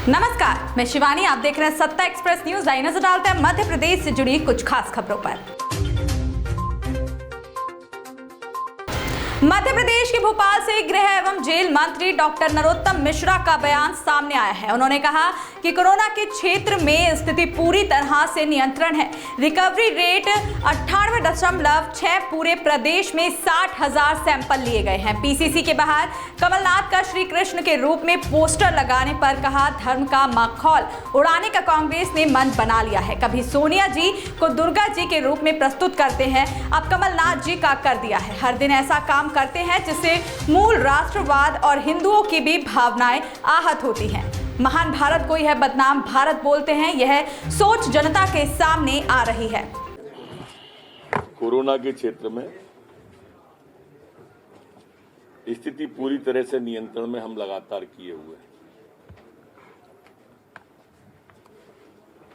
नमस्कार, मैं शिवानी। आप देख रहे हैं सत्ता एक्सप्रेस न्यूज। आई नजर डालते हैं मध्य प्रदेश से जुड़ी कुछ खास खबरों पर। मध्य प्रदेश के भोपाल से गृह एवं जेल मंत्री डॉक्टर नरोत्तम मिश्रा का बयान सामने आया है। उन्होंने कहा कि कोरोना के क्षेत्र में स्थिति पूरी तरह से नियंत्रण है। रिकवरी रेट 98.6, पूरे प्रदेश में 60,000 सैंपल लिए गए हैं। पीसीसी के बाहर कमलनाथ का श्री कृष्ण के रूप में पोस्टर लगाने पर कहा, धर्म का माखौल उड़ाने का कांग्रेस ने मन बना लिया है। कभी सोनिया जी को दुर्गा जी के रूप में प्रस्तुत करते हैं, अब कमलनाथ जी का कर दिया है। हर दिन ऐसा काम करते हैं जिससे मूल राष्ट्रवाद और हिंदुओं की भी भावनाएं आहत होती हैं। महान भारत को यह बदनाम भारत बोलते हैं, यह सोच जनता के सामने आ रही है। कोरोना के क्षेत्र में स्थिति पूरी तरह से नियंत्रण में हम लगातार किए हुए हैं।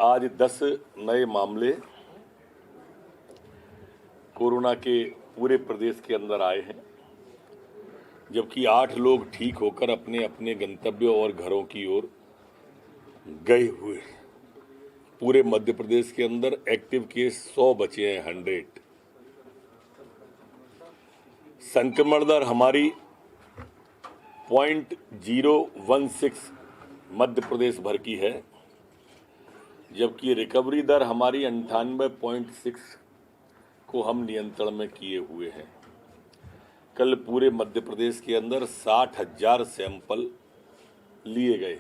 आज 10 नए मामले कोरोना के पूरे प्रदेश के अंदर आए हैं, जबकि 8 लोग ठीक होकर अपने अपने गंतव्य और घरों की ओर गए हुए हैं। पूरे मध्य प्रदेश के अंदर एक्टिव केस 100 बचे हैं, 100। संक्रमण दर हमारी 0.016 मध्य प्रदेश भर की है, जबकि रिकवरी दर हमारी 98.6 को हम नियंत्रण में किए हुए हैं। कल पूरे मध्य प्रदेश के अंदर 60,000 सैंपल लिए गए।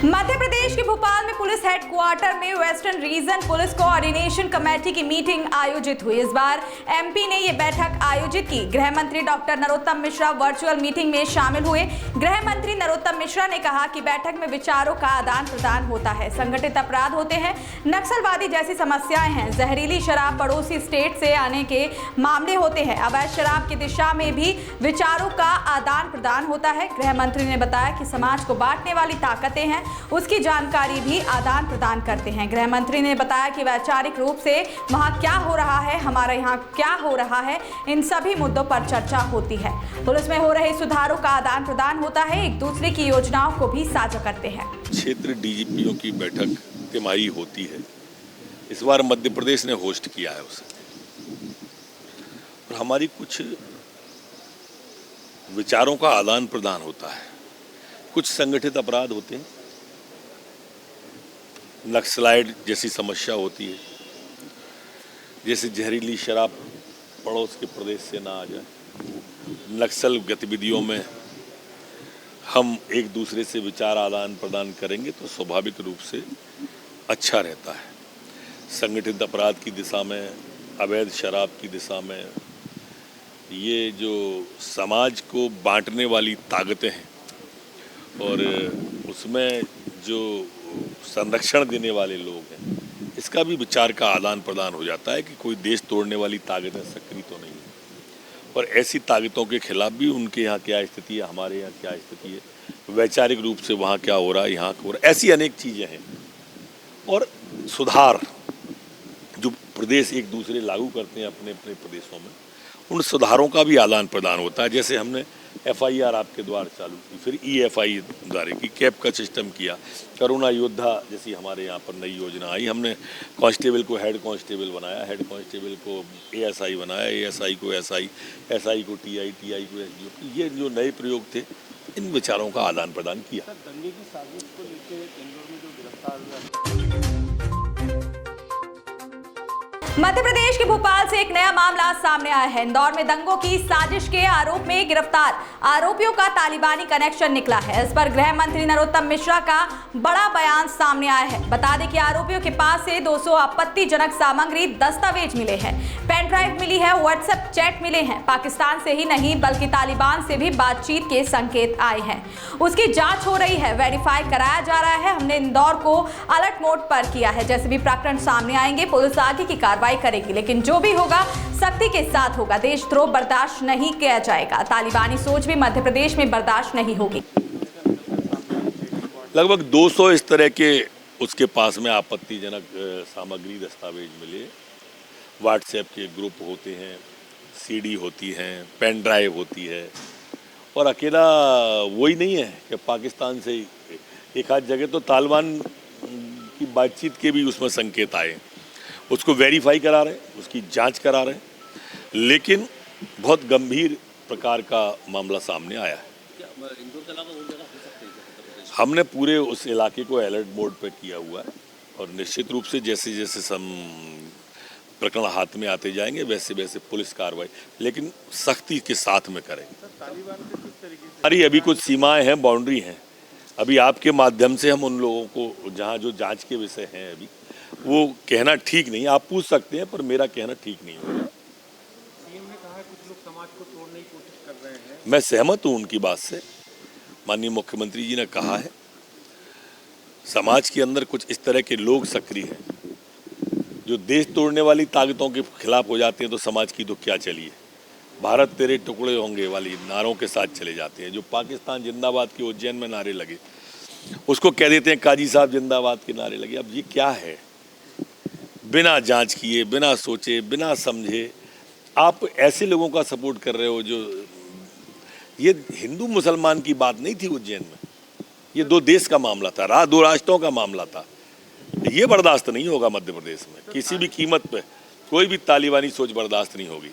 मध्य प्रदेश के भोपाल में पुलिस हेडक्वार्टर में western region police coordination committee की मीटिंग आयोजित हुई। इस बार एमपी ने यह बैठक आयोजित की। गृह मंत्री doctor Narottam Mishra virtual meeting में शामिल हुए। गृह मंत्री नरोत्तम मिश्रा ने कहा कि बैठक में विचारों का आदान प्रदान होता है। संगठित अपराध होते हैं, नक्सलवादी जैसी समस्याएं हैं, जहरीली शराब पड़ोसी स्टेट से आने के मामले होते हैं, अवैध शराब की दिशा में भी विचारों का आदान प्रदान होता है। गृह मंत्री ने बताया कि समाज को बांटने वाली ताकतें हैं, उसकी जानकारी भी आदान प्रदान करते हैं। गृह मंत्री ने बताया कि वैचारिक रूप से वहां क्या हो रहा है, हमारे यहाँ क्या हो रहा है, इन सभी मुद्दों पर चर्चा होती है। पुलिस में हो रहे सुधारों का आदान प्रदान होता है, एक दूसरे की योजनाओं को भी साझा करते हैं। क्षेत्र डीजीपीओ की बैठक तिमाही होती है। इस बार मध्य प्रदेश ने होस्ट किया है उसे, और हमारी कुछ विचारों का आदान प्रदान होता है। कुछ संगठित अपराध होते हैं, नक्सलाइट जैसी समस्या होती है, जैसे जहरीली शराब पड़ोस के प्रदेश से ना आ जाए। नक्सल गतिविधियों में हम एक दूसरे से विचार आदान प्रदान करेंगे तो स्वाभाविक रूप से अच्छा रहता है। संगठित अपराध की दिशा में, अवैध शराब की दिशा में, ये जो समाज को बांटने वाली ताकतें हैं और उसमें जो संरक्षण देने वाले लोग हैं, इसका भी विचार का आदान प्रदान हो जाता है कि कोई देश तोड़ने वाली ताकतें सक्रिय तो नहीं है, और ऐसी ताकतों के खिलाफ भी उनके यहाँ क्या स्थिति है, हमारे यहाँ क्या स्थिति है, वैचारिक रूप से वहाँ क्या हो रहा है, यहाँ हो रहा है, ऐसी अनेक चीज़ें हैं। और सुधार जो प्रदेश एक दूसरे लागू करते हैं अपने अपने प्रदेशों में, उन सुधारों का भी आदान प्रदान होता है। जैसे हमने FIR आपके द्वार चालू की, फिर EFI द्वारे की, कैप का सिस्टम किया, करुणा योद्धा जैसी हमारे यहाँ पर नई योजना आई, हमने कांस्टेबल को हेड कांस्टेबल बनाया, हेड कांस्टेबल को ASI बनाया, ASI को SI, SI को TI, TI को SDO। ये जो नए प्रयोग थे, इन विचारों का आदान प्रदान किया। दंगे की साजिश को लेकर इंदौर में जो गिरफ्तार हुआ, मध्य प्रदेश के भोपाल से एक नया मामला सामने आया है। इंदौर में दंगों की साजिश के आरोप में गिरफ्तार आरोपियों का तालिबानी कनेक्शन निकला है। इस पर गृह मंत्री नरोत्तम मिश्रा का बड़ा बयान सामने आया है। बता दें कि आरोपियों के पास से 200 आपत्तिजनक सामग्री, दस्तावेज मिले हैं, पेन ड्राइव मिली है, व्हाट्सएप चैट मिले हैं। पाकिस्तान से ही नहीं बल्कि तालिबान से भी बातचीत के संकेत आए हैं। उसकी जांच हो रही है, वेरीफाई कराया जा रहा है। हमने इंदौर को अलर्ट मोड पर किया है। जैसे भी प्रकरण सामने आएंगे पुलिस आगे की कार्रवाई करेगी, लेकिन जो भी होगा सख्ती के साथ होगा। देशद्रोह बर्दाश्त नहीं किया जाएगा। तालिबानी सोच भी मध्य प्रदेश में बर्दाश्त नहीं होगी। लगभग 200 इस तरह के उसके पास में आपत्तिजनक सामग्री, दस्तावेज मिले। व्हाट्सएप के ग्रुप होते हैं, सीडी होती हैं, पेन ड्राइव होती है, और अकेला वही नहीं है कि पाकिस्तान से ही, एक आध जगह तो तालिबान की बातचीत के भी उसमें संकेत आए, उसको वेरीफाई करा रहे हैं, उसकी जांच करा रहे हैं, लेकिन बहुत गंभीर प्रकार का मामला सामने आया है। इंदौर के अलावा और जगह हो सकते हैं? हमने पूरे उस इलाके को अलर्ट मोड पे किया हुआ है, और निश्चित रूप से जैसे जैसे प्रकरण हाथ में आते जाएंगे वैसे वैसे पुलिस कार्रवाई, लेकिन सख्ती के साथ में करेंगे। तालिबान से किस तरीके से हमारी अभी कुछ सीमाएं हैं, बाउंड्री हैं, अभी आपके माध्यम से हम उन लोगों को जहां जो जांच के विषय हैं अभी वो कहना ठीक नहीं, आप पूछ सकते हैं, पर मेरा कहना ठीक नहीं होगा। सीएम ने कहा है कुछ लोग समाज को तोड़ने की कोशिश कर रहे हैं। मैं सहमत हूं उनकी बात से, माननीय मुख्यमंत्री जी ने कहा है समाज के अंदर कुछ इस तरह के लोग सक्रिय हैं जो देश तोड़ने वाली ताकतों के खिलाफ हो जाते हैं, तो समाज की तो क्या चलिए, भारत तेरे टुकड़े होंगे वाली नारों के साथ चले जाते हैं। जो पाकिस्तान जिंदाबाद के उज्जैन में नारे लगे उसको कह देते हैं काजी साहब जिंदाबाद के नारे लगे। अब ये क्या है, बिना जांच किए, बिना सोचे, बिना समझे आप ऐसे लोगों का सपोर्ट कर रहे हो। जो ये हिंदू मुसलमान की बात नहीं थी उज्जैन में, ये दो देश का मामला था, दो राष्ट्रों का मामला था। ये बर्दाश्त नहीं होगा मध्य प्रदेश में, किसी भी कीमत पे कोई भी तालिबानी सोच बर्दाश्त नहीं होगी।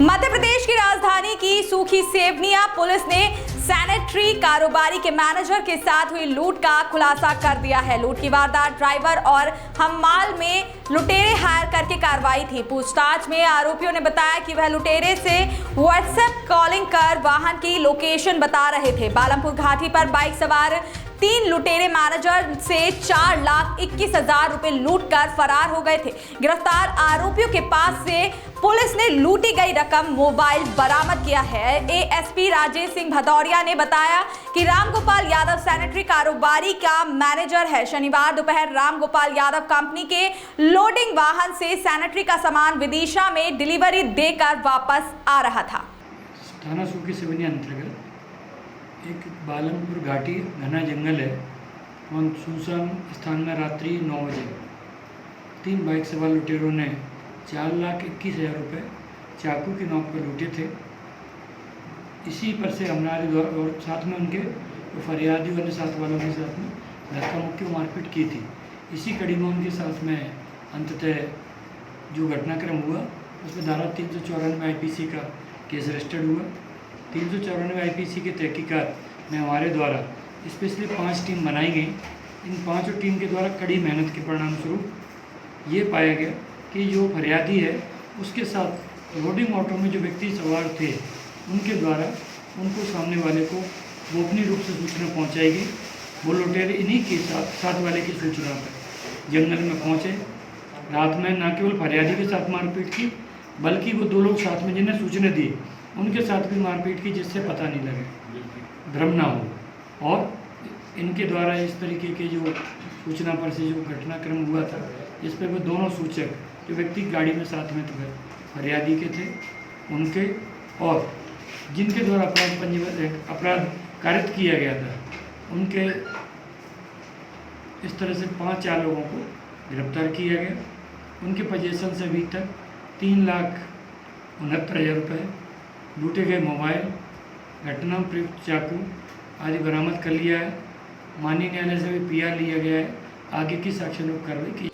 मध्य प्रदेश की राजधानी की सूखी सेवनिया पुलिस ने सैनिटरी कारोबारी के मैनेजर के साथ हुई लूट का खुलासा कर दिया है। लूट की वारदात ड्राइवर और हम्माल में लुटेरे हायर करके कार्रवाई थी। पूछताछ में आरोपियों ने बताया कि वह लुटेरे से व्हाट्सएप कॉलिंग कर वाहन की लोकेशन बता रहे थे। बालमपुर घाटी पर बाइक सवार 3 लुटेरे मैनेजर से 4,21,000 रुपए लूट कर फरार हो गए थे। गिरफ्तार आरोपियों के पास से पुलिस ने लूटी गई रकम मोबाइल बरामद किया है। एएसपी राजेश सिंह भदौरिया ने बताया कि रामगोपाल यादव सैनिटरी कारोबारी का मैनेजर है। शनिवार दोपहर रामगोपाल यादव कंपनी के लोडिंग वाहन से सैनिटरी का सामान विदिशा में डिलीवरी देकर वापस आ रहा था। थाना सूखी सेवनिया अंतर्गत एक बालमपुर घाटी घना जंगल है, वहाँ सुनसान स्थान में रात्रि 9 बजे 3 बाइक सवार लुटेरों ने 4,21,000 रुपये चाकू की नोक पर लूटे थे। इसी पर से हमारे द्वारा और साथ में उनके फरियादी वाले साथ वालों के साथ में धक्का मुक्की मारपीट की थी। इसी कड़ी में उनके साथ में अंततः जो घटनाक्रम हुआ उसमें धारा 394 IPC का केस रजिस्टर्ड हुआ। 394 IPC के तहकीकात में हमारे द्वारा स्पेशली 5 टीम बनाई गई। इन 5 टीम के द्वारा कड़ी मेहनत के परिणाम स्वरूप ये पाया गया कि जो फरियादी है उसके साथ लोडिंग ऑटो में जो व्यक्ति सवार थे उनके द्वारा उनको सामने वाले को गोपनीय रूप से सूचना पहुंचाई गई। वो लुटेरे इन्हीं के साथ वाले की सूचना पर जंगल में पहुंचे। रात में न केवल फरियादी के साथ मारपीट की बल्कि वो 2 लोग साथ में जिन्हें सूचना दी उनके साथ भी मारपीट की, जिससे पता नहीं लगे, भ्रम ना हो। और इनके द्वारा इस तरीके के जो सूचना पर से जो घटनाक्रम हुआ था इस पर वो दोनों सूचक जो व्यक्ति गाड़ी में साथ में थे फरियादी के थे उनके, और जिनके द्वारा अपराध कारित किया गया था उनके, इस तरह से 5-4 लोगों को गिरफ्तार किया गया। उनके पोजीशन से अभी तक 3,69,000 रुपये, लूटे गए मोबाइल, घटना प्रयुक्त चाकू आदि बरामद कर लिया है। माननीय न्यायालय से भी PR लिया गया है। आगे की साक्ष्यरूप कार्रवाई की।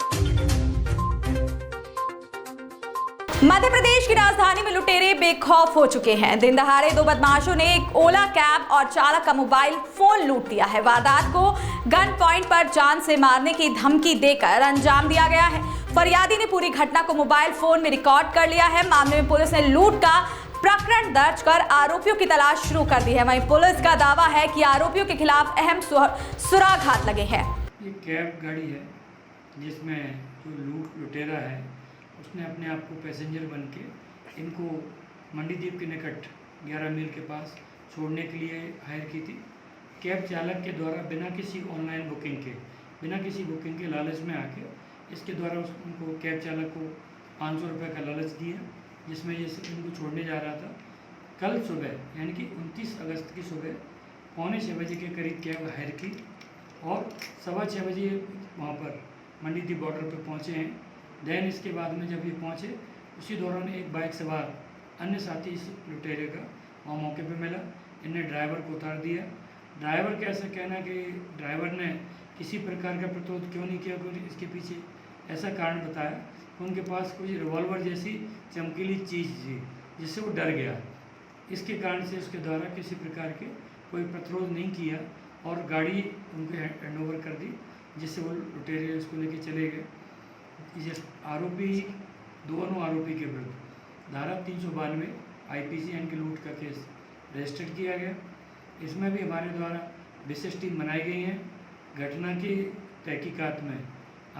मध्य प्रदेश की राजधानी में लुटेरे बेखौफ हो चुके हैं। दिन दहाड़े 2 बदमाशों ने एक ओला कैब और चालक का मोबाइल फोन लूट लिया है। वारदात को गन पॉइंट पर जान से मारने की धमकी देकर अंजाम दिया गया है। फरियादी ने पूरी घटना को मोबाइल फोन में रिकॉर्ड कर लिया है। मामले में पुलिस ने लूट का प्रकरण दर्ज कर आरोपियों की तलाश शुरू कर दी है। वहीं पुलिस का दावा है कि आरोपियों के खिलाफ अहम सुराग लगे हैं। ये कैब गाड़ी है जिसमें जो लुटेरा है उसने अपने आप को पैसेंजर बन के इनको मंडीदीप के निकट 11 मील के पास छोड़ने के लिए हायर की थी। कैब चालक के द्वारा बिना किसी ऑनलाइन बुकिंग के, बिना किसी बुकिंग के लालच में आके इसके द्वारा उनको कैब चालक को 500 रुपये का लालच दिया, जिसमें ये इनको छोड़ने जा रहा था। कल सुबह यानी कि 29 अगस्त की सुबह 5:45 बजे के करीब कैब हायर की और 6:15 बजे वहाँ पर मंडीदीप बॉर्डर पर पहुँचे हैं। देन इसके बाद में जब ये पहुँचे उसी दौरान एक बाइक सवार अन्य साथी इस लुटेरे का वहाँ मौके पे मिला। इनने ड्राइवर को उतार दिया। ड्राइवर का ऐसा कहना कि ड्राइवर ने किसी प्रकार का प्रतिरोध क्यों नहीं किया, क्योंकि इसके पीछे ऐसा कारण बताया कि उनके पास कोई रिवॉल्वर जैसी चमकीली चीज़ थी जिससे वो डर गया। इसके कारण से उसके द्वारा किसी प्रकार के कोई प्रतिरोध नहीं किया और गाड़ी उनको हैंड ओवर कर दी, जिससे वो लुटेरे उसको लेके चले गए। आरोपी दोनों आरोपी के विरुद्ध धारा 392 IPC यानी कि लूट का केस रजिस्टर्ड किया गया। इसमें भी हमारे द्वारा विशेष टीम बनाई गई है। घटना की तहकीकात में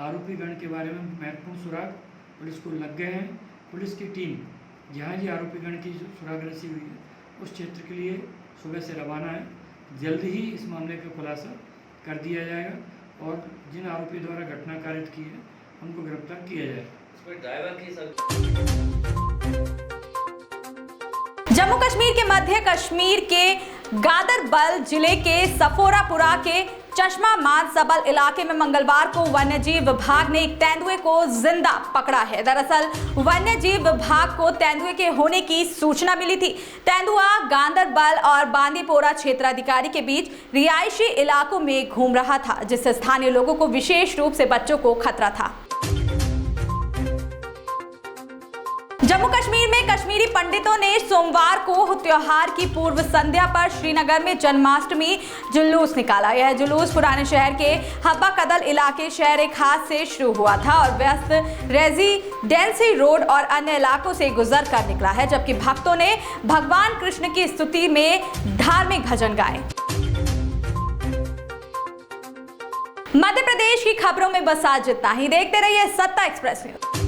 आरोपी गण के बारे में महत्वपूर्ण सुराग पुलिस को लग गए हैं। पुलिस की टीम जहाँ ये आरोपी गण की सुराग रसी हुई है उस क्षेत्र के लिए सुबह से रवाना है। जल्द ही इस मामले का खुलासा कर दिया जाएगा और जिन आरोपी द्वारा घटना कारित की है उनको गिरफ्तार किया जाएगा। जम्मू कश्मीर के मध्य कश्मीर के गादरबल जिले के सफोरापुरा के चश्मा मानसबल इलाके में मंगलवार को वन्यजीव विभाग ने एक तेंदुए को जिंदा पकड़ा है। दरअसल वन्यजीव विभाग को तेंदुए के होने की सूचना मिली थी। तेंदुआ गांदरबल और बांदीपोरा क्षेत्राधिकारी के बीच रिहायशी इलाकों में घूम रहा था, जिससे स्थानीय लोगों को विशेष रूप से बच्चों को खतरा था। जम्मू कश्मीर में कश्मीरी पंडितों ने सोमवार को त्योहार की पूर्व संध्या पर श्रीनगर में जन्माष्टमी जुलूस निकाला। यह जुलूस पुराने शहर के हब्बा कदल इलाके शहर खास से शुरू हुआ था और व्यस्त रेजिडेंसी रोड और अन्य इलाकों से गुजर कर निकला है, जबकि भक्तों ने भगवान कृष्ण की स्तुति में धार्मिक भजन गाए। मध्य प्रदेश की खबरों में बस आज इतना ही। देखते रहिए सत्ता एक्सप्रेस न्यूज।